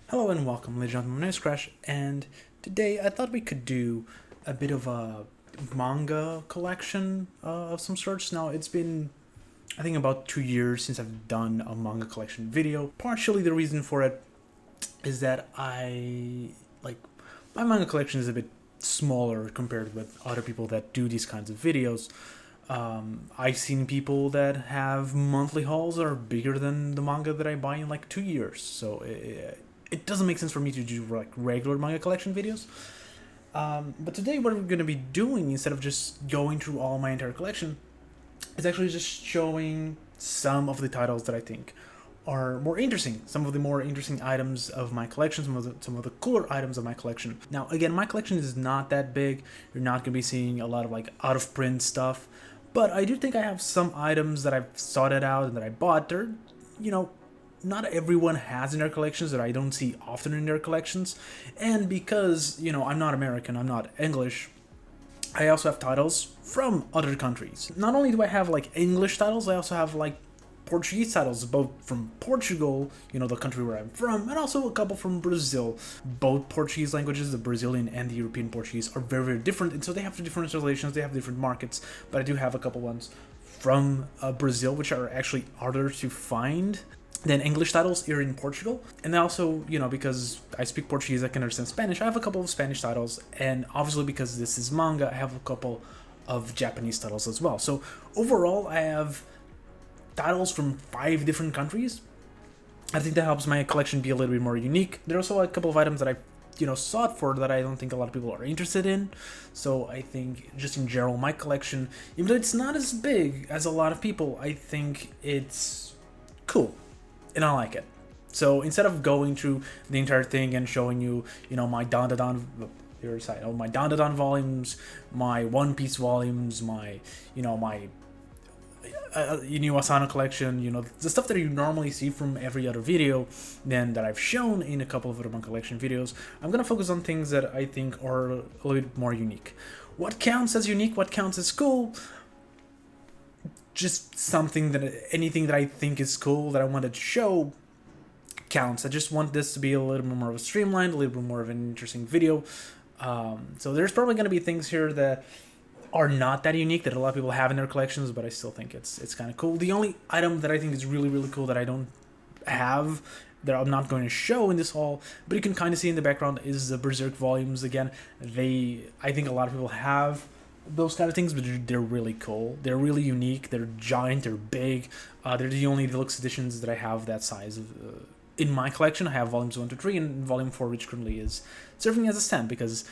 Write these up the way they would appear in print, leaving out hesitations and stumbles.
Hello and welcome, ladies and gentlemen. My name is Crash, and today I thought we could do a bit of a manga collection of some sorts. Now, it's been, I think, about 2 years since I've done a manga collection video. Partially, the reason for it is that my manga collection is a bit smaller compared with other people that do these kinds of videos. I've seen people that have monthly hauls that are bigger than the manga that I buy in like 2 years. So it doesn't make sense for me to do like regular manga collection videos. But today, what we're going to be doing, instead of just going through all my entire collection, is actually just showing some of the titles that I think are more interesting, some of the more interesting items of my collection, some of the cooler items of my collection. Now, again, my collection is not that big. You're not going to be seeing a lot of like out of print stuff, but I do think I have some items that I've sorted out and that I bought. They're, not everyone has in their collections, that I don't see often in their collections. And because, I'm not American, I'm not English, I also have titles from other countries. Not only do I have like English titles, I also have like Portuguese titles, both from Portugal, the country where I'm from, and also a couple from Brazil. Both Portuguese languages, the Brazilian and the European Portuguese, are very, very different, and so they have different translations, they have different markets, but I do have a couple ones from Brazil, which are actually harder to find than English titles here in Portugal. And also, because I speak Portuguese, I can understand Spanish, I have a couple of Spanish titles, and obviously because this is manga, I have a couple of Japanese titles as well. So overall, I have titles from 5 different countries. I think that helps my collection be a little bit more unique. There are also a couple of items that I sought for that I don't think a lot of people are interested in. So I think just in general, my collection, even though it's not as big as a lot of people, I think it's cool and I like it. So instead of going through the entire thing and showing you, my Dan my Dan volumes, my One Piece volumes, my Asana collection, the stuff that you normally see from every other video, then that I've shown in a couple of other manga collection videos, I'm gonna focus on things that I think are a little bit more unique. What counts as unique? What counts as cool? Just anything that I think is cool that I wanted to show counts. I just want this to be a little bit more of a streamlined, a little bit more of an interesting video. So there's probably going to be things here that are not that unique, that a lot of people have in their collections, but I still think it's kind of cool. The only item that I think is really, really cool that I don't have, that I'm not going to show in this haul, but you can kind of see in the background, is the Berserk volumes. Again, I think a lot of people have those kind of things, but they're really cool. They're really unique. They're giant. They're big. They're the only deluxe editions that I have that size of in my collection. I have volumes 1 to 3 and volume 4, which currently is serving as a stand, because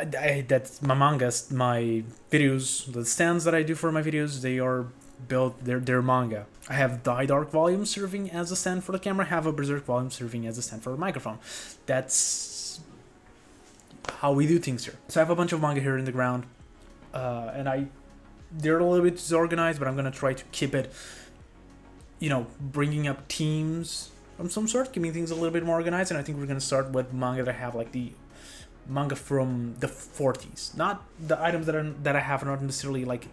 that's my mangas, my videos, the stands that I do for my videos, they are built, they're manga. I have Die Dark volume serving as a stand for the camera, I have a Berserk volume serving as a stand for a microphone. That's how we do things here. So I have a bunch of manga here in the ground, and they're a little bit disorganized, but I'm gonna try to keep it, bringing up teams of some sort, keeping things a little bit more organized. And I think we're gonna start with manga that I have, like the manga from the 40s, not the items that I have, not necessarily like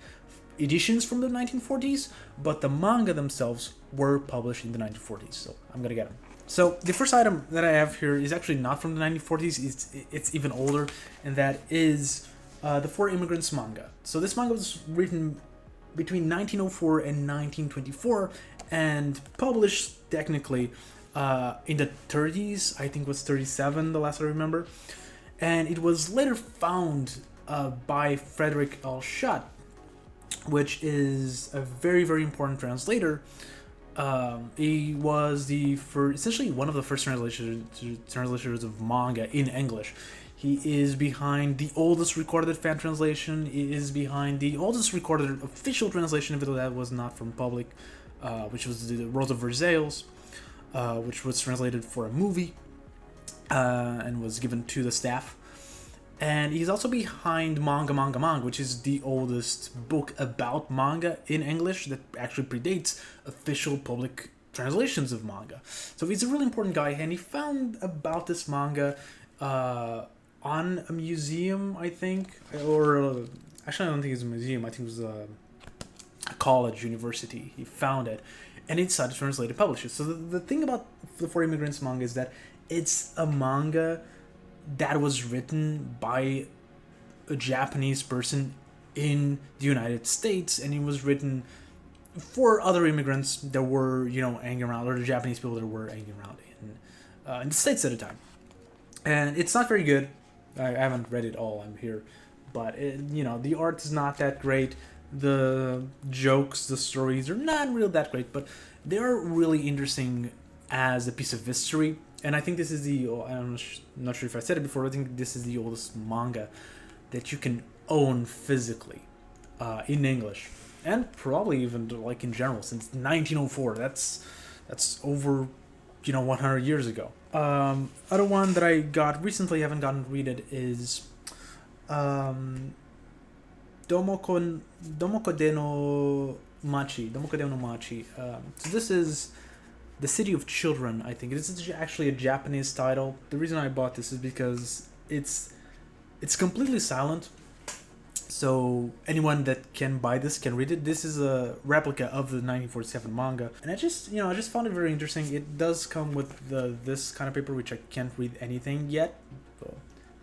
editions from the 1940s, but the manga themselves were published in the 1940s. So I'm gonna get them. So the first item that I have here is actually not from the 1940s. It's even older, and that is the Four Immigrants manga. So this manga was written between 1904 and 1924 and published technically in the 30s. I think it was 37, the last I remember. And it was later found by Frederick L. Schutt, which is a very, very important translator. He was essentially one of the first translators of manga in English. He is behind the oldest recorded fan translation. He is behind the oldest recorded official translation, even though that was not from public, which was the Rose of Versailles, which was translated for a movie and was given to the staff. And he's also behind Manga, which is the oldest book about manga in English that actually predates official public translations of manga. So he's a really important guy, and he found about this manga on a museum, I think, or actually I don't think it's a museum. I think it was a college, university. He found it, and it decided to translate and publish it. So the thing about the Four Immigrants manga is that it's a manga that was written by a Japanese person in the United States, and it was written for other immigrants that were, hanging around, or the Japanese people that were hanging around in the States at the time. And it's not very good. I haven't read it all. I'm here, but the art is not that great. The jokes, the stories are not really that great, but they are really interesting as a piece of history. And I think this is I'm not sure if I said it before. I think this is the oldest manga that you can own physically in English, and probably even like in general since 1904. That's over 100 years ago. Other one that I got recently, haven't gotten to read it, is Domoko de no Machi. So this is The City of Children, I think. This is actually a Japanese title. The reason I bought this is because it's completely silent. So anyone that can buy this can read it. This is a replica of the 1947 manga, and I just found it very interesting. It does come with this kind of paper, which I can't read anything yet,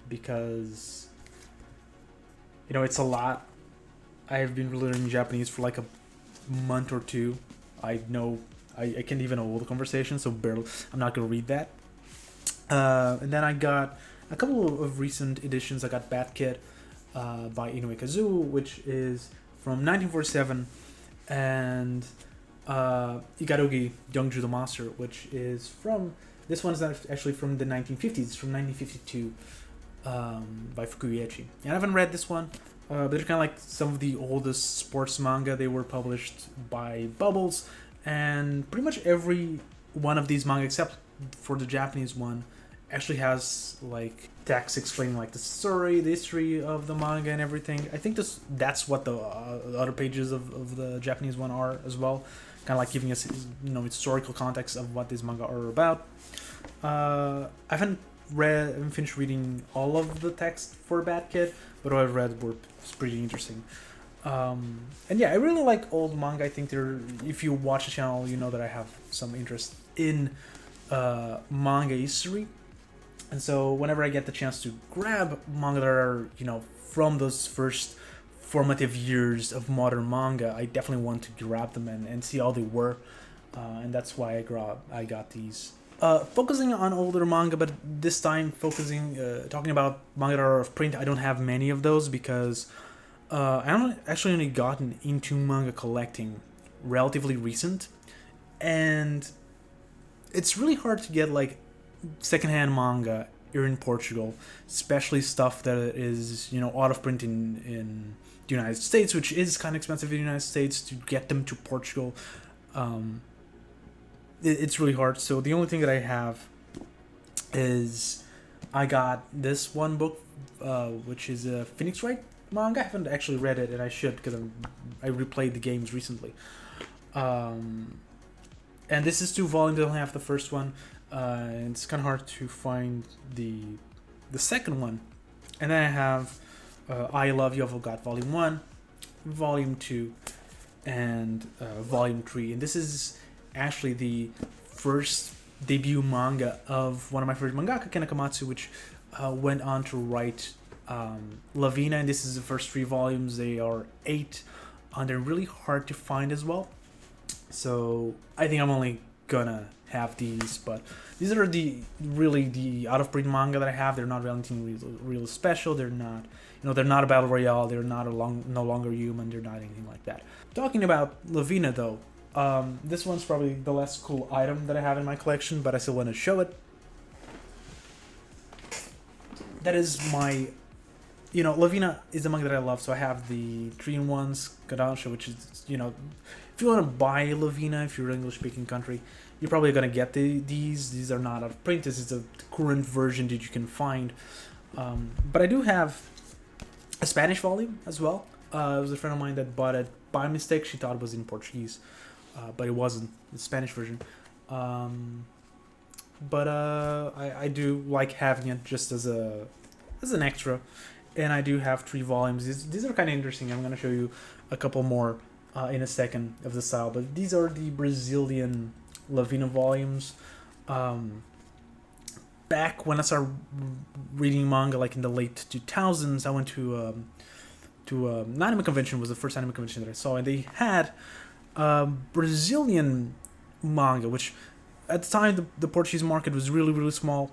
because it's a lot. I have been learning Japanese for like a month or two. I can't even hold a conversation, so barely. I'm not gonna read that. And then I got a couple of recent editions. I got Bat Kid by Inoue Kazuo, which is from 1947, and Ikarugi Young Judo Master, which is from, this one's actually from the 1950s. It's from 1952 by Fukuichi. And I haven't read this one, but they're kind of like some of the oldest sports manga. They were published by Bubbles, and pretty much every one of these manga, except for the Japanese one, actually has like text explaining like the story, the history of the manga and everything. I think that's what the other pages of the Japanese one are as well, kind of like giving us historical context of what these manga are about. I haven't finished reading all of the text for Bad Kid, but what I've read was pretty interesting. And yeah, I really like old manga. I think if you watch the channel, you know that I have some interest in manga history. And so whenever I get the chance to grab manga that are, from those first formative years of modern manga, I definitely want to grab them and see how they were. And that's why I got these. Focusing on older manga, but this time talking about manga that are of print. I don't have many of those because I actually only gotten into manga collecting relatively recent. And it's really hard to get like secondhand manga here in Portugal, especially stuff that is out of print in the United States, which is kind of expensive in the United States to get them to Portugal. It's really hard. So the only thing that I have is I got this one book, which is a Phoenix Wright manga. I haven't actually read it, and I should because I replayed the games recently. And this is 2 volumes. I only have the first one. And it's kind of hard to find the second one. And then I have I Love You, I've got Volume 1, Volume 2, and Volume 3. And this is actually the first debut manga of one of my favorite mangaka, Ken Akamatsu, which went on to write Lavina. And this is the first 3 volumes. They are 8, and they're really hard to find as well. So I think I'm only gonna have these, but these are the out of print manga that I have. They're not anything real special. They're not they're not a battle royale. They're not no longer human. They're not anything like that. Talking about Lavina though, this one's probably the less cool item that I have in my collection, but I still want to show it. That is my Lavina is the manga that I love. So I have the 3-in-1s Kadansha, which is if you want to buy Lavina, if you're an English-speaking country, you're probably going to get these. These are not out of print. This is a current version that you can find. But I do have a Spanish volume as well. It was a friend of mine that bought it by mistake. She thought it was in Portuguese, but it wasn't. The Spanish version. But I do like having it just as an extra. And I do have 3 volumes. These are kind of interesting. I'm going to show you a couple more in a second of the style, but these are the Brazilian Lavina volumes. Um, Back when I started reading manga, like in the late 2000s, I went to an anime convention. Was the first anime convention that I saw, and they had Brazilian manga, which at the time the Portuguese market was really really small,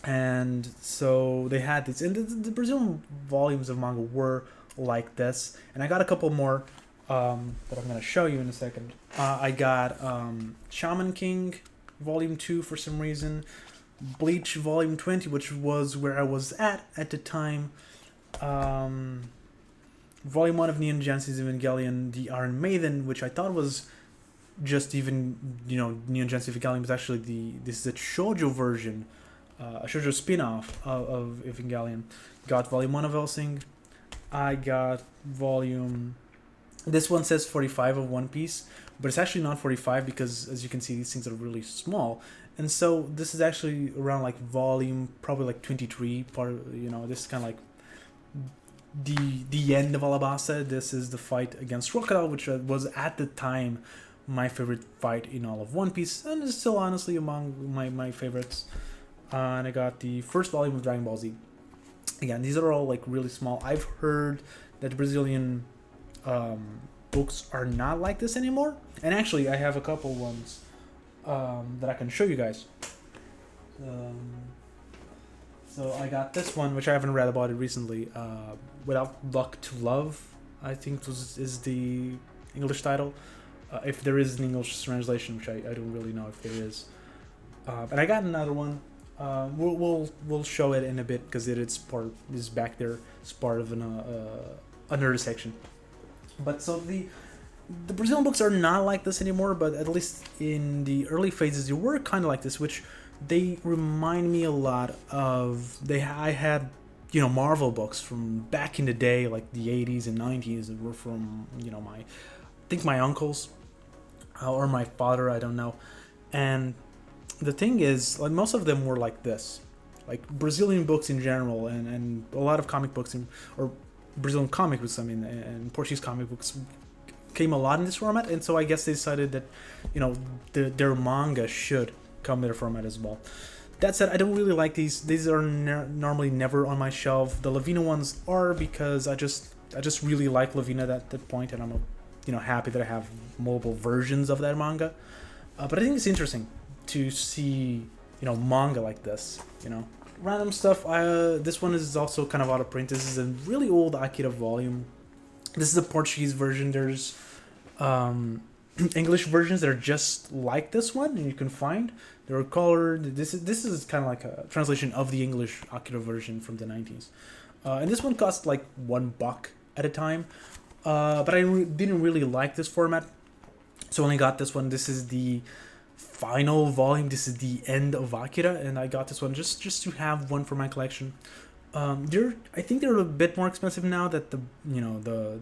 and so they had this, and the Brazilian volumes of manga were like this, and I got a couple more that I'm gonna show you in a second. I got Shaman King Volume 2 for some reason, Bleach Volume 20, which was where I was at the time. Volume 1 of Neon Genesis Evangelion, The Iron Maiden, which I thought was just even, Neon Genesis Evangelion was actually this is a shoujo version, a shoujo spin-off of Evangelion. Got Volume 1 of Hellsing. I got Volume... This one says 45 of One Piece, but it's actually not 45 because, as you can see, these things are really small. And so this is actually around like volume, probably like 23, this is kind of like the end of Alabasta. This is the fight against Crocodile, which was at the time my favorite fight in all of One Piece, and is still honestly among my favorites. And I got the first volume of Dragon Ball Z. Again, these are all like really small. I've heard that Brazilian books are not like this anymore, and actually I have a couple ones that I can show you guys. So I got this one, which I haven't read about it recently. Without Luck to Love, I think is the English title. If there is an English translation, which I don't really know if there is. And I got another one. We'll show it in a bit because it's back there. It's part of another section. But so the Brazilian books are not like this anymore, but at least in the early phases, they were kind of like this, which they remind me a lot of. I had, Marvel books from back in the day, like the 80s and 90s, that were from, I think my uncles or my father, I don't know. And the thing is, like, most of them were like this, like Brazilian books in general, and a lot of comic books or Brazilian comic books, and Portuguese comic books came a lot in this format, and so I guess they decided that, their manga should come in their format as well. That said, I don't really like these. These are normally never on my shelf. The Lavina ones are, because I just really like Lavina at that point, and I'm happy that I have multiple versions of that manga. But I think it's interesting to see manga like this. Random stuff. This one is also kind of out of print. This is a really old Akira volume. This is a Portuguese version. There's English versions that are just like this one, and you can find. They're colored. This is kind of like a translation of the English Akira version from the 90s. And this one cost like $1 at a time. But I didn't really like this format, so I only got this one. This is the final volume. This is the end of Akira, and I got this one just to have one for my collection. I think they're a bit more expensive now that the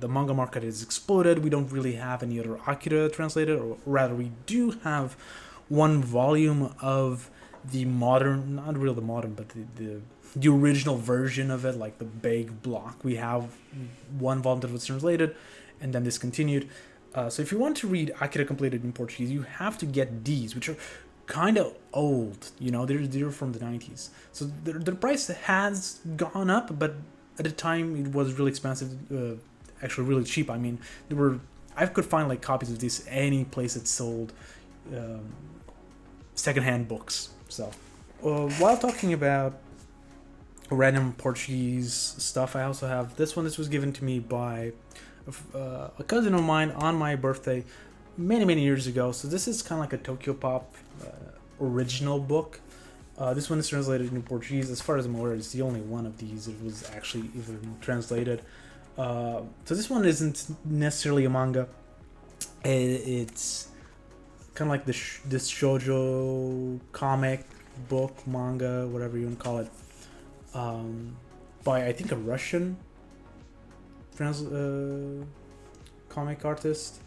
manga market has exploded. We don't really have any other Akira translated, or rather, we do have one volume of the modern, not really the modern, but the original version of it, like the big block. We have one volume that was translated and then discontinued. So if you want to read Akira completed in Portuguese, you have to get these, which are kind of old. They're from the 90s. So the price has gone up, but at the time it was really expensive. Actually, really cheap. I mean, I could find like copies of this any place that sold secondhand books. So while talking about random Portuguese stuff, I also have this one. This was given to me by a cousin of mine on my birthday many years ago. So this is kind of like a Tokyo Pop original book. This one is translated into Portuguese. As far as I'm aware, it's the only one of these that was actually even translated. So this one isn't necessarily a manga. It's kind of like this shoujo comic book, manga, whatever you want to call it, by I think a Russian comic artist,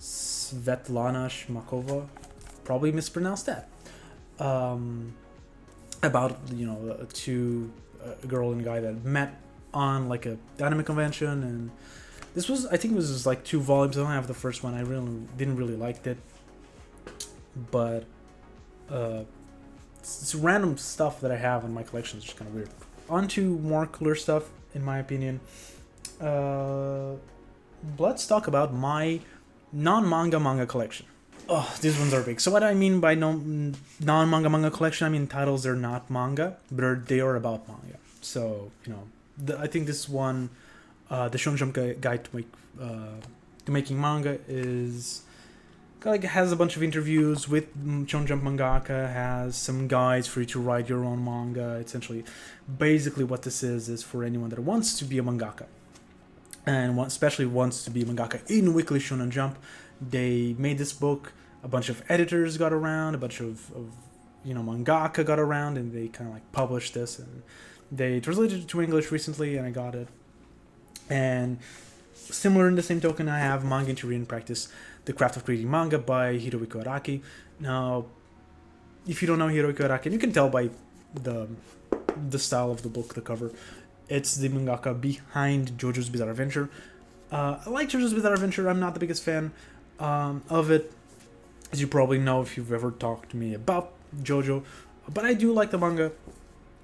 Svetlana Shmakova. Probably mispronounced that. About a girl and a guy that met on like a anime convention, and This was, I think it was just like 2 volumes. I don't have the first one. I didn't really like it, but it's random stuff that I have in my collection. It's just kind of weird. On to more cooler stuff, in my opinion. Let's talk about my non-manga manga collection. Oh, these ones are big. So what I mean by non-manga manga collection, I mean titles are not manga, but they are about manga. So, I think this one, the Shonen Jump Guide to Making Manga, is like has a bunch of interviews with Shonen Jump mangaka, has some guides for you to write your own manga. Essentially, basically what this is for anyone that wants to be a mangaka, and especially wants to be a mangaka in Weekly Shonen Jump. They made this book. A bunch of editors got around, a bunch of mangaka got around, and they kind of like published this, and they translated it to English recently, and I got it. And similar in the same token, I have Manga in Theory and Practice, The Craft of Creating Manga by Hiroyuki Araki. Now, if you don't know Hiroyuki Araki, and you can tell by the style of the book, the cover, it's the mangaka behind JoJo's Bizarre Adventure. I like JoJo's Bizarre Adventure. I'm not the biggest fan of it, as you probably know if you've ever talked to me about JoJo, but I do like the manga,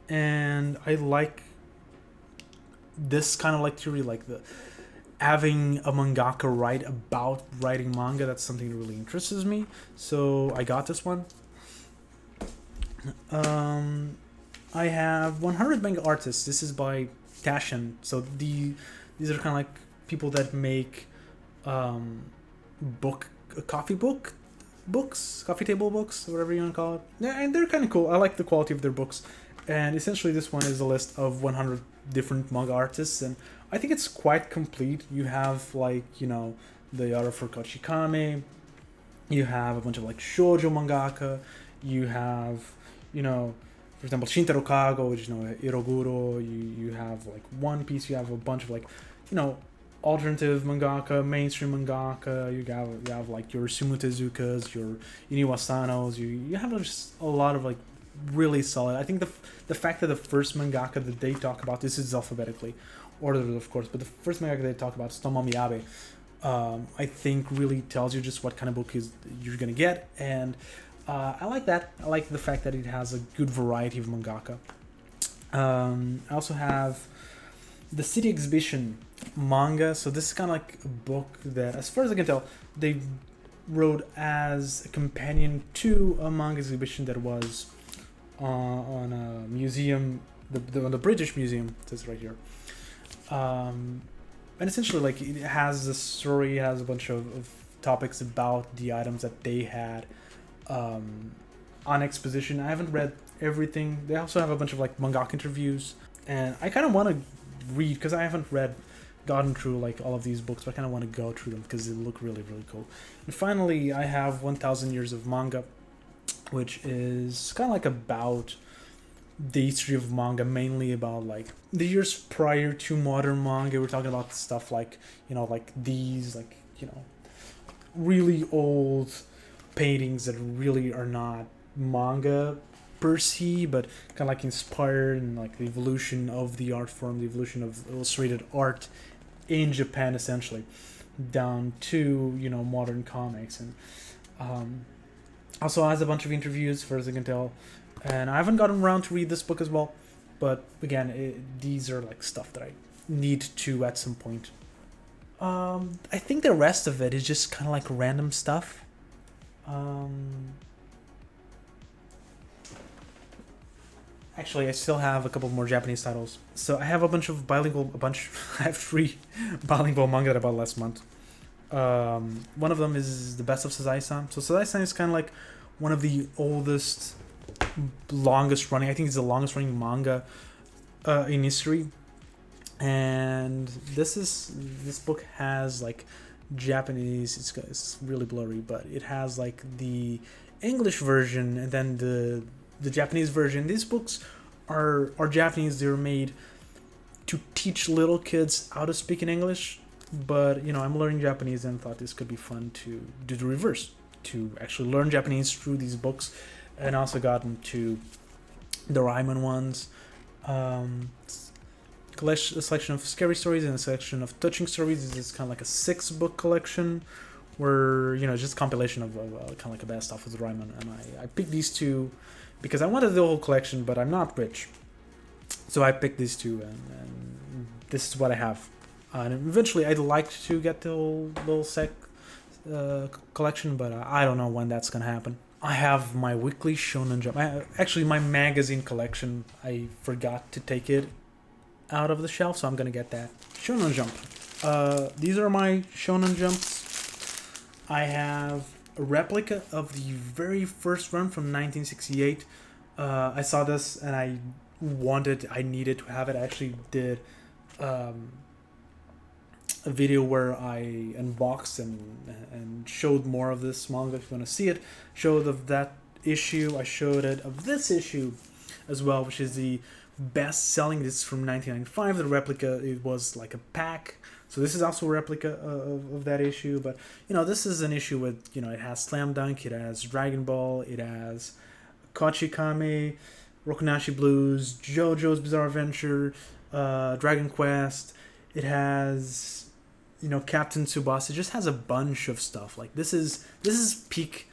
and I like this kind of like theory, like the having a mangaka write about writing manga. That's something that really interests me, so I got this one. I have 100 Manga Artists. This is by Tashin. So these are kind of like people that make coffee table books, whatever you want to call it. Yeah, and they're kind of cool. I like the quality of their books. And essentially this one is a list of 100 different manga artists, and I think it's quite complete. You have the art for Kochikame, you have a bunch of like shoujo mangaka, you have for example Shintaro Kago, which is Iroguro, you have like One Piece, you have a bunch of like alternative mangaka, mainstream mangaka, you have like your Sumu Tezukas, your Iniwasanos, you have just a lot of like really solid. I think the fact that the first mangaka that they talk about, this is alphabetically ordered of course, but the first mangaka they talk about is Tomomi Abe, I think really tells you just what kind of book you're gonna get, and I like that. I like the fact that it has a good variety of mangaka. I also have the City Exhibition manga. So this is kind of like a book that, as far as I can tell, they wrote as a companion to a manga exhibition that was on a museum, the British Museum. It says right here. And essentially, like, it has a story, it has a bunch of topics about the items that they had on exposition. I haven't read everything. They also have a bunch of like mangaka interviews, and I kind of want to read, because I haven't gotten through like all of these books, but I kind of want to go through them because they look really, really cool. And finally, I have 1000 Years of Manga, which is kind of like about the history of manga, mainly about like the years prior to modern manga. We're talking about stuff like, like these, like, really old paintings that really are not manga per se, but kind of like inspired, and like the evolution of the art form, the evolution of illustrated art in Japan, essentially, down to modern comics. And also has a bunch of interviews, as far as I can tell, and I haven't gotten around to read this book as well, but again, these are like stuff that I need to at some point. I think the rest of it is just kind of like random stuff. Actually, I still have a couple more Japanese titles. So I have I have 3 bilingual manga that I bought last month. One of them is The Best of Sazai-san. So Sazai-san is kind of like one of the oldest, longest running, I think it's the longest running manga in history. And this book has like Japanese, it's really blurry, but it has like the English version and then the Japanese version. These books are Japanese. They're made to teach little kids how to speak in English, but I'm learning Japanese and thought this could be fun to do the reverse, to actually learn Japanese through these books. And also got into the Ryman ones. a selection of scary stories and a selection of touching stories. This is kind of like a 6-book collection where, you know, just a compilation of kind of like a best of with Ryman. And I picked these two because I wanted the whole collection, but I'm not rich. So I picked these two, and this is what I have. And eventually I'd like to get the whole little sec collection, but I don't know when that's gonna happen. I have my weekly Shonen Jump. Actually, my magazine collection, I forgot to take it out of the shelf, so I'm gonna get that. Shonen Jump. These are my Shonen Jumps. I have a replica of the very first run from 1968. I saw this and I needed to have it. I actually did a video where I unboxed and showed more of this manga. If you want to see it, showed of that issue. I showed it of this issue as well, which is the best selling. This is from 1995. The replica, it was like a pack. So this is also a replica of that issue. But, you know, this is an issue with, you know, it has Slam Dunk, it has Dragon Ball, it has Kochikame, Rokunashi Blues, JoJo's Bizarre Adventure, Dragon Quest. It has, you know, Captain Tsubasa. It just has a bunch of stuff. Like, this is peak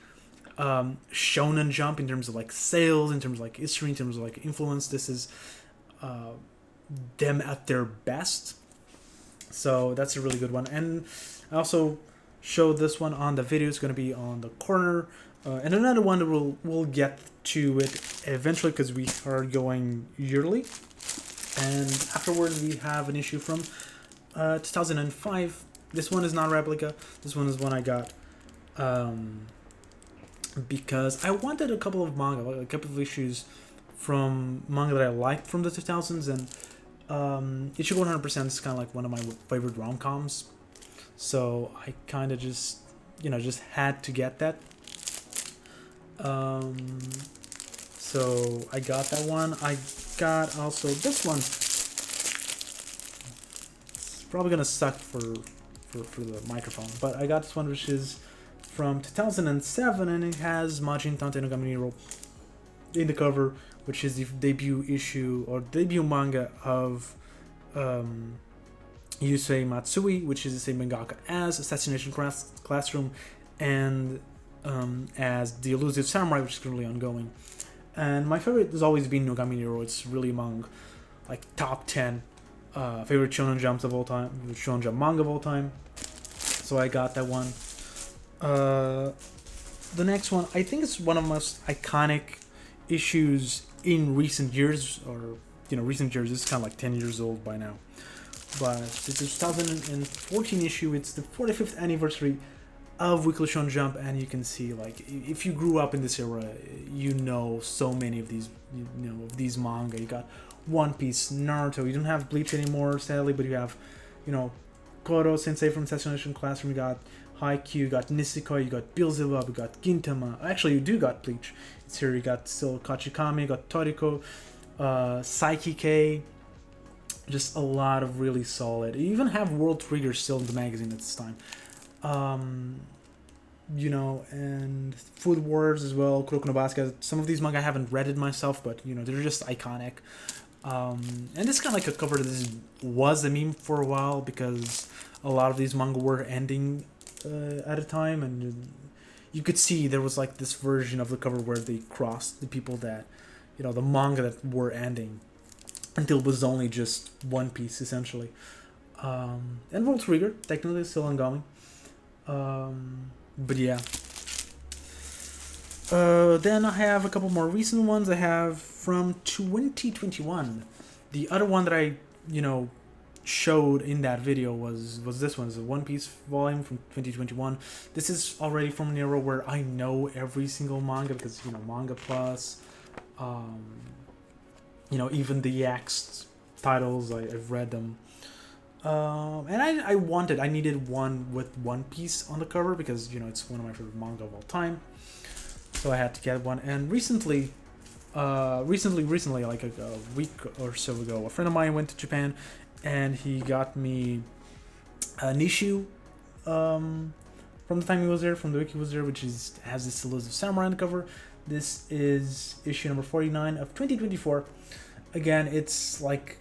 Shonen Jump in terms of like sales, in terms of like history, in terms of like influence. This is them at their best. So that's a really good one. And I also showed this one on the video. It's going to be on the corner. And another one that we'll get to it eventually because we are going yearly. And afterwards we have an issue from 2005. This one is not a replica. This one is one I got because I wanted a couple of manga, a couple of issues from manga that I liked from the 2000s, and Ichigo 100% is kind of like one of my favorite rom-coms. So I kind of just had to get that. So I got that one. I got also this one. It's probably gonna suck for the microphone, but I got this one, which is from 2007, and it has Majin Tante no Gaminiro in the cover, which is the debut issue or debut manga of Yusei Matsui, which is the same mangaka as Assassination Classroom and as The Elusive Samurai, which is currently ongoing. And my favorite has always been No Gaminiro. It's really among like top 10 favorite Shonen Jumps of all time, Shonen Jump manga of all time. So I got that one. The next one, I think it's one of the most iconic issues in recent years, or recent years. It's kind of like 10 years old by now. But it's a 2014 issue. It's the 45th anniversary of Weekly Shonen Jump, and you can see, like, if you grew up in this era, you know so many of these, of these manga. You got One Piece, Naruto. You don't have Bleach anymore, sadly, but you have, Koro Sensei from Assassination Classroom. You got Haikyuu, you got Nisekoi, you got Beelzebub, you got Gintama. Actually, you do got Bleach. It's here. You got still Kochikame, you got Toriko, Psyche K. Just a lot of really solid. You even have World Trigger still in the magazine at this time. And Food Wars as well, Kuroko no Basket. Some of these manga I haven't read it myself, but they're just iconic. And it's kind of like a cover that was a meme for a while, because a lot of these manga were ending at a time, and you could see there was like this version of the cover where they crossed the people that, the manga that were ending, until it was only just One Piece essentially. And World Trigger technically is still ongoing. But yeah. Then I have a couple more recent ones. I have from 2021. The other one that I, showed in that video was this one. It's a One Piece volume from 2021. This is already from an era where I know every single manga, because, Manga Plus, even the X titles, I've read them. And I needed one with One Piece on the cover, because it's one of my favorite manga of all time, so I had to get one. And recently, like a week or so ago, a friend of mine went to Japan, and he got me an issue from the time he was there, from the week he was there, which has this Elusive Samurai on the cover. This is issue number 49 of 2024. Again, it's like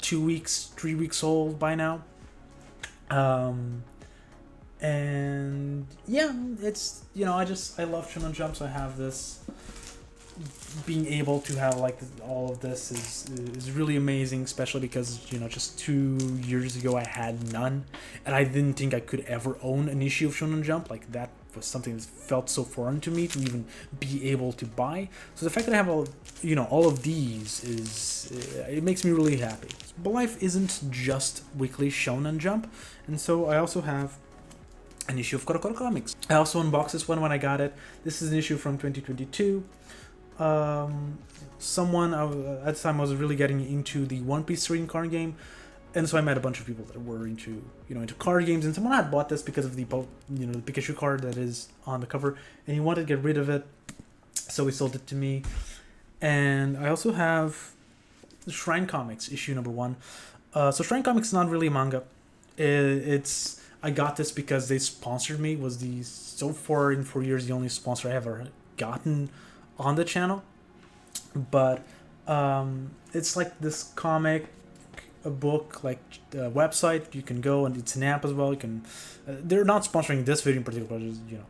2 weeks, 3 weeks old by now. And yeah, it's, you know, I love Shonen Jump, so I have this. Being able to have like all of this is really amazing, especially because, you know, just 2 years ago I had none, and I didn't think I could ever own an issue of Shonen Jump. Like, that was something that felt so foreign to me to even be able to buy. So the fact that I have all, you know, all of these it makes me really happy. But life isn't just weekly Shonen Jump, and so I also have an issue of Kochikame Comics. I also unboxed this one when I got it. This is an issue from 2022. Someone at the time I was really getting into the One Piece trading card game, and so I met a bunch of people that were into, you know, into card games, and someone had bought this because of the, you know, the Pikachu card that is on the cover, and he wanted to get rid of it, so he sold it to me. And I also have the Shrine Comics issue number 1. So Shrine Comics is not really a manga. It's I got this because they sponsored me. It was the, so far in 4 years, the only sponsor I ever gotten on the channel. But it's like this comic, a book, like website. You can go, and it's an app as well. You can they're not sponsoring this video in particular, but just, you know,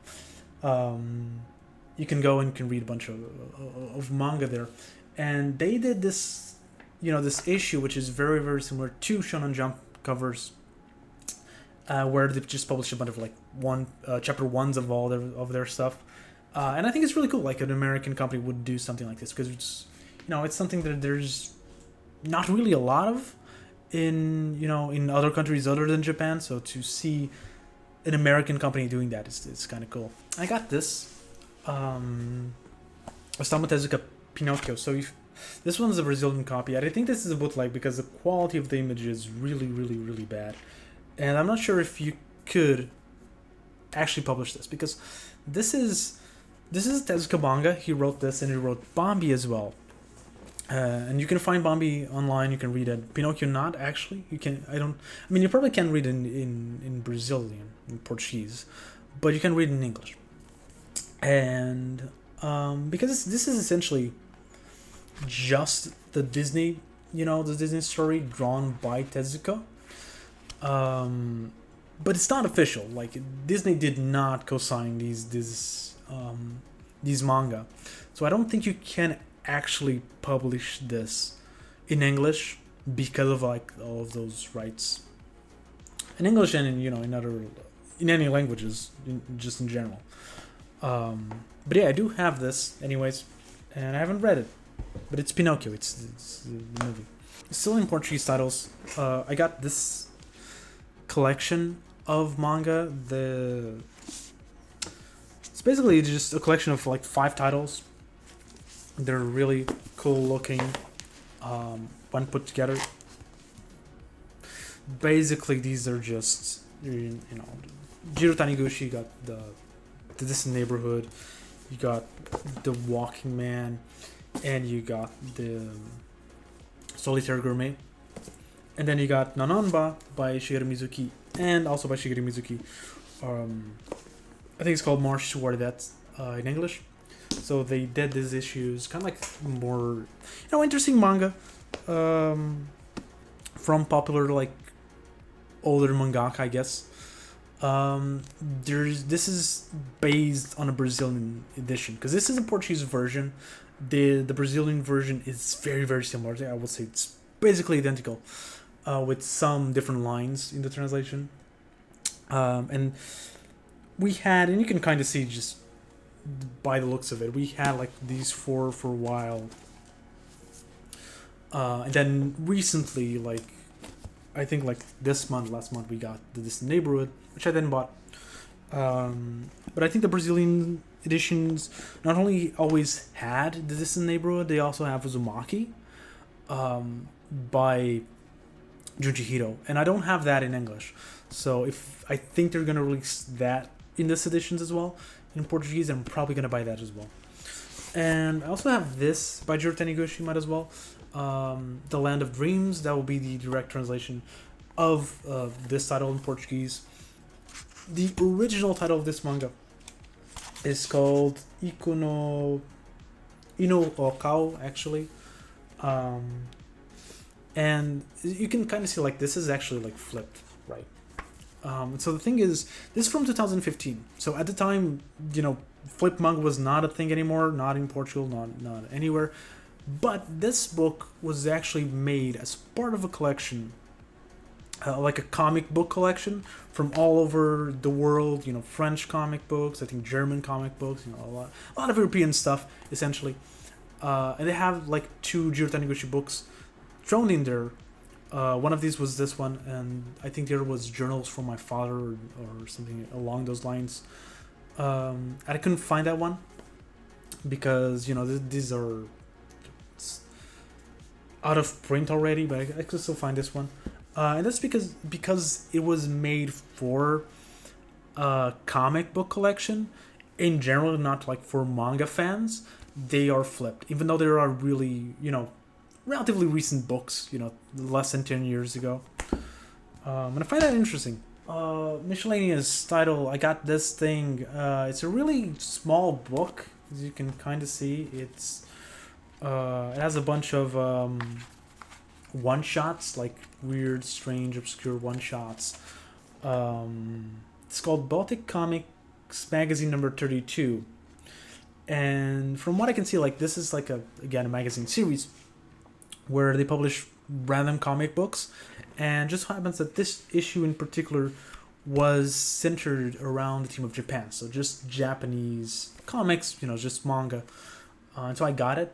you can go and can read a bunch of manga there. And they did this, you know, this issue which is very, very similar to Shonen Jump covers, where they've just published a bunch of like chapter 1s of all their stuff. And I think it's really cool, like an American company would do something like this, because it's, you know, it's something that there's not really a lot of in, you know, in other countries other than Japan. So to see an American company doing that is kind of cool. I got this Osamu Tezuka Pinocchio. So this one's a Brazilian copy. I think this is a bootleg because the quality of the image is really, really, really bad. And I'm not sure if you could actually publish this, because this is Tezuka manga. He wrote this, and he wrote Bambi as well. And you can find Bambi online. You can read it. Pinocchio, not actually. You can. I mean, you probably can read it in Brazilian, in Portuguese, but you can read it in English. And because this is essentially just the Disney, you know, the Disney story drawn by Tezuka. But it's not official. Like, Disney did not co-sign these manga, so I don't think you can actually publish this in English because of like all of those rights in English, and in, you know, in any languages, just in general. But yeah, I do have this anyways, and I haven't read it, but it's Pinocchio. It's the movie. Still in Portuguese titles. I got this collection of manga. It's basically just a collection of like 5 titles. They're really cool looking when put together. Basically, these are just, you know, Jiro Taniguchi. You got the Distant Neighborhood, you got The Walking Man, and you got the Solitaire Gourmet. And then you got Nananba by Shigeru Mizuki, and also by Shigeru Mizuki. I think it's called March Toward That in English. So they did these issues, kind of like more, you know, interesting manga from popular, like, older mangaka, I guess. This is based on a Brazilian edition, because this is a Portuguese version. The Brazilian version is very, very similar. I would say it's basically identical, with some different lines in the translation. And we had, and you can kind of see just by the looks of it, we had like these 4 for a while. And then recently, like, I think like last month, we got the Distant Neighborhood, which I then bought. But I think the Brazilian editions not only always had the Distant Neighborhood, they also have Uzumaki by Junji Hiro, and I don't have that in English. So if I think they're gonna release that in this editions as well in Portuguese, I'm probably gonna buy that as well. And I also have this by Jiro Taniguchi, might as well. The Land of Dreams, that will be the direct translation of this title in Portuguese. The original title of this manga is called Ino Okao, actually. and you can kind of see like this is actually like flipped, right? So the thing is, this is from 2015. So at the time, flip manga was not a thing anymore, not in Portugal, not anywhere. But this book was actually made as part of a collection, like a comic book collection from all over the world. French comic books, I think German comic books, a lot of European stuff, essentially. And they have like 2 Jiro Taniguchi books thrown in there. One of these was this one, and I think there was Journals from My Father or something along those lines. I couldn't find that one because these are out of print already, but I could still find this one, and that's because it was made for a comic book collection in general, not like for manga fans. They are flipped, even though there are really relatively recent books, less than 10 years ago. And I find that interesting. Miscellaneous title, I got this thing. It's a really small book, as you can kind of see. It has a bunch of one-shots, like weird, strange, obscure one-shots. It's called Baltic Comics Magazine number 32. And from what I can see, like this is like a magazine series where they publish random comic books, and just happens that this issue in particular was centered around the theme of Japan, so just Japanese comics, just manga. And so I got it,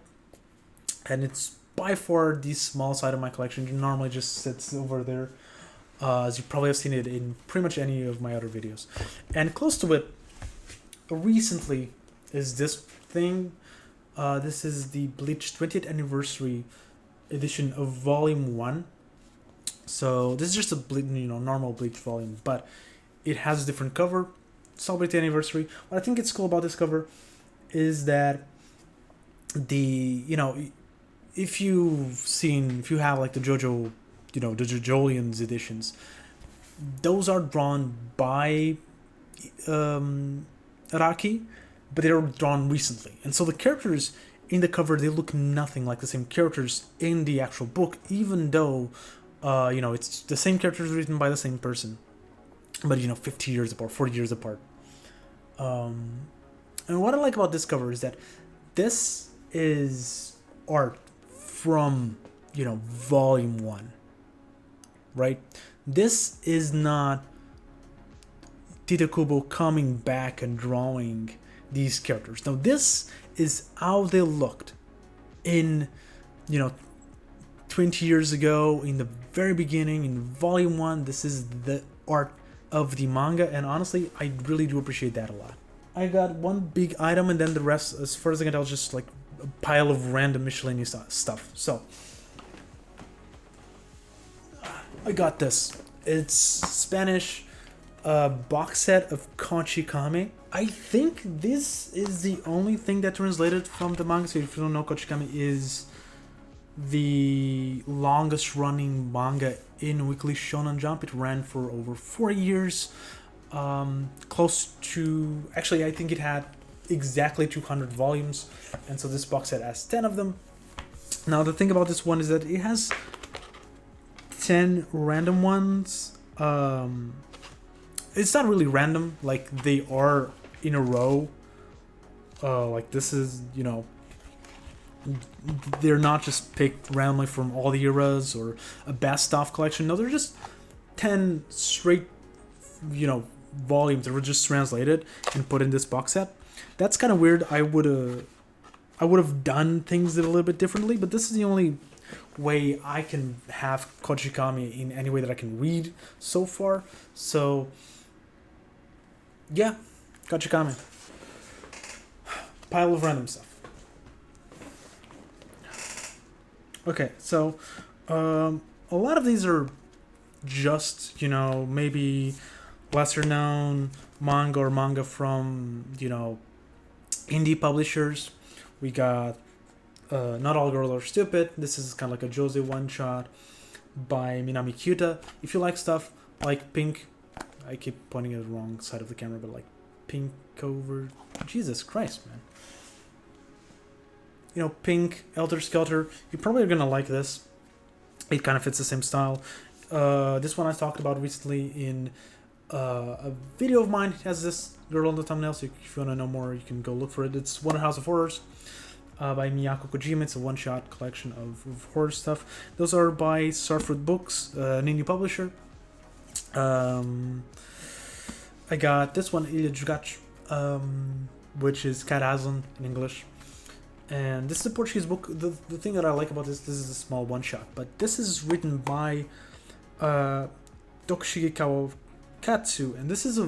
and it's by far the small side of my collection. It normally just sits over there, as you probably have seen it in pretty much any of my other videos. And close to it, recently, is this thing. This is the Bleach 20th anniversary edition of Volume 1. So this is just a normal Bleach volume, but it has a different cover. Celebrate the anniversary. What I think is cool about this cover is that if you have like the JoJo, the JoJolians editions, those are drawn by Araki, but they're drawn recently, and so the characters in the cover, they look nothing like the same characters in the actual book, even though it's the same characters written by the same person, but 50 years apart, 40 years apart. And what I like about this cover is that this is art from Volume 1, right? This is not Tite Kubo coming back and drawing these characters. Now this is how they looked in 20 years ago, in the very beginning, in Volume 1. This is the art of the manga, and honestly, I really do appreciate that a lot. I got one big item, and then the rest, as far as I can tell, is just like a pile of random miscellaneous stuff. So I got this. It's Spanish box set of Kochikame. I think this is the only thing that translated from the manga. So if you don't know, Kochikame is the longest running manga in Weekly Shonen Jump. It ran for over 4 years. Close to... Actually, I think it had exactly 200 volumes. And so this box set has 10 of them. Now, the thing about this one is that it has 10 random ones. It's not really random. Like, they are in a row. Like, this is, they're not just picked randomly from all the eras or a best of collection. No, they're just 10 straight, volumes that were just translated and put in this box set. That's kind of weird. I would have done things a little bit differently, but this is the only way I can have Kochikame in any way that I can read so far. So, yeah, Kochikame. Pile of random stuff. Okay, so a lot of these are just, maybe lesser known manga from, indie publishers. We got Not All Girls Are Stupid. This is kind of like a Jose one-shot by Minami Kyuta. If you like stuff like Pink, I keep pointing at the wrong side of the camera, but like Pink over... Jesus Christ, man. Pink, Elter Skelter, you probably are going to like this. It kind of fits the same style. This one I talked about recently in a video of mine. It has this girl on the thumbnail, so if you want to know more, you can go look for it. It's Wonder House of Horrors by Miyako Kojima. It's a one-shot collection of horror stuff. Those are by Starfruit Books, an indie publisher. I got this one, Ilha Jugac, which is Cat Aslan in English. And this is a Portuguese book. The thing that I like about this is a small one-shot. But this is written by Tokushige Kawakatsu. And this is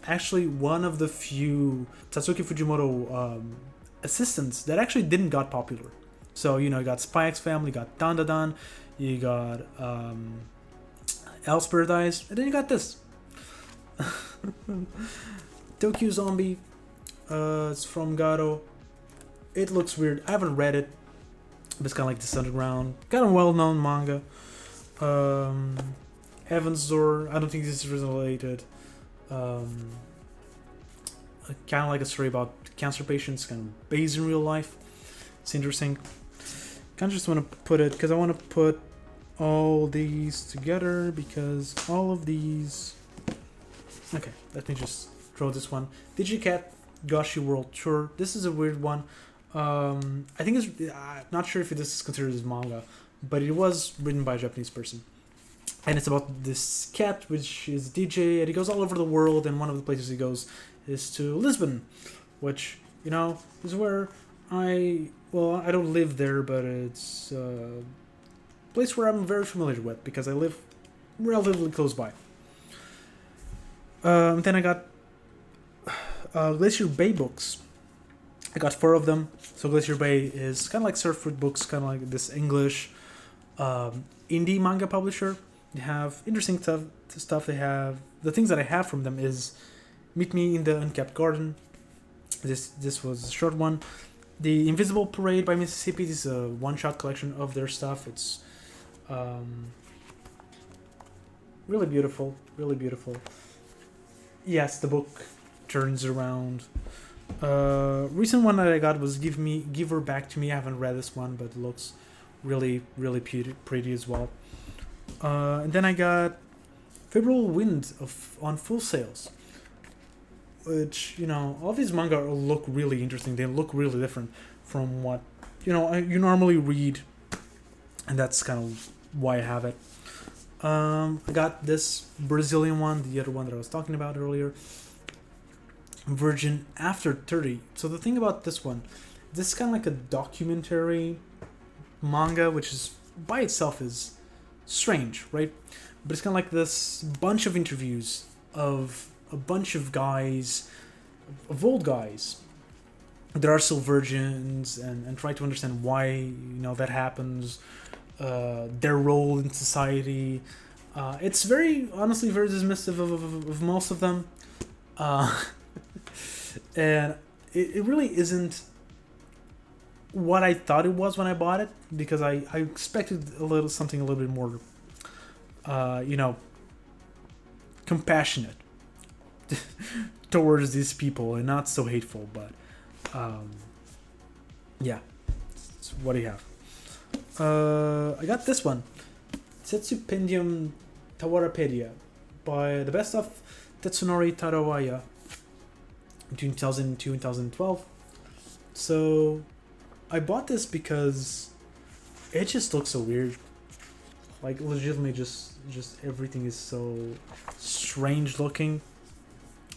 actually one of the few Tatsuki Fujimoto assistants that actually didn't got popular. So, you got Spy X Family, you got Dandadan, you got Hell's Paradise, and then you got this. Tokyo Zombie. It's from Garo. It looks weird. I haven't read it, but it's kind of like this underground, kind of well-known manga. Heaven's Door. I don't think this is related. Kind of like a story about cancer patients, kind of based in real life. It's interesting. Kind of just want to put it because I want to put all these together because all of these. Okay, let me just throw this one. Digicat Gashi World Tour. This is a weird one. I think it's. I'm not sure if this is considered as manga, but it was written by a Japanese person. And it's about this cat, which is a DJ, and he goes all over the world, and one of the places he goes is to Lisbon, which, is where I don't live there, but it's a place where I'm very familiar with, because I live relatively close by. Then I got Glacier Bay books. I got 4 of them. So Glacier Bay is kind of like Surfruit Books, kind of like this English indie manga publisher. They have interesting stuff. They have the things that I have from them is Meet Me in the Unkept Garden. This was a short one. The Invisible Parade by Mississippi. This is a one-shot collection of their stuff. It's really beautiful. Really beautiful. Yes, the book turns around. Recent one that I got was Give Her Back to Me. I haven't read this one, but it looks really, really pretty as well. And then I got Febrile Wind on Full Sails, which, all these manga look really interesting. They look really different from what, you normally read, and that's kind of why I have it. I got this Brazilian one, the other one that I was talking about earlier, Virgin After 30. So the thing about this one, this is kind of like a documentary manga, which is by itself is strange, right? But it's kind of like this bunch of interviews of a bunch of guys, of old guys that are still virgins, and try to understand why that happens, their role in society. It's honestly very dismissive of most of them, and it really isn't what I thought it was when I bought it, because I expected something a little bit more, compassionate towards these people and not so hateful. But yeah, that's what do you have? I got this one, Setsupendium Tawarapedia by the best of Tetsunori Tarawaya between 2002 and 2012. So I bought this because it just looks so weird. Like, legitimately, just everything is so strange looking.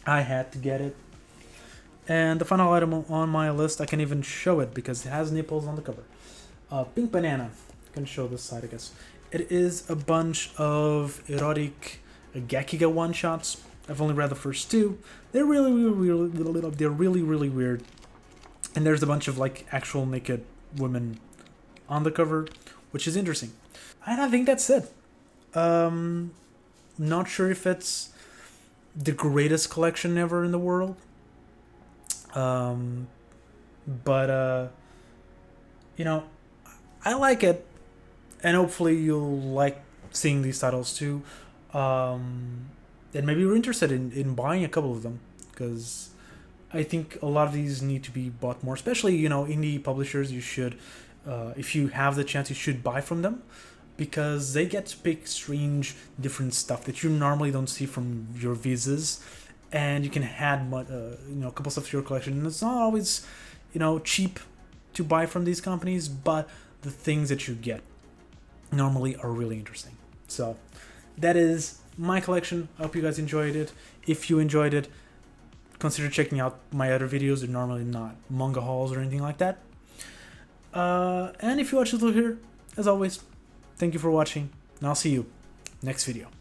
I had to get it. And the final item on my list, I can even show it because it has nipples on the cover. Pink Banana. I can show this side, I guess. It is a bunch of erotic Gakiga one-shots. I've only read the first 2. They're really weird. And there's a bunch of actual naked women on the cover, which is interesting. And I think that's it. Not sure if it's the greatest collection ever in the world. But I like it, and hopefully you'll like seeing these titles too. And maybe you're interested in buying a couple of them, because I think a lot of these need to be bought more, especially indie publishers. You should, if you have the chance, you should buy from them. because they get to pick strange, different stuff that you normally don't see from your visas, and you can add a couple stuff to your collection. And it's not always cheap to buy from these companies, but the things that you get normally are really interesting. So that is my collection. I hope you guys enjoyed it. If you enjoyed it, consider checking out my other videos. They're normally not manga hauls or anything like that. And if you watched it till here, as always, thank you for watching, and I'll see you next video.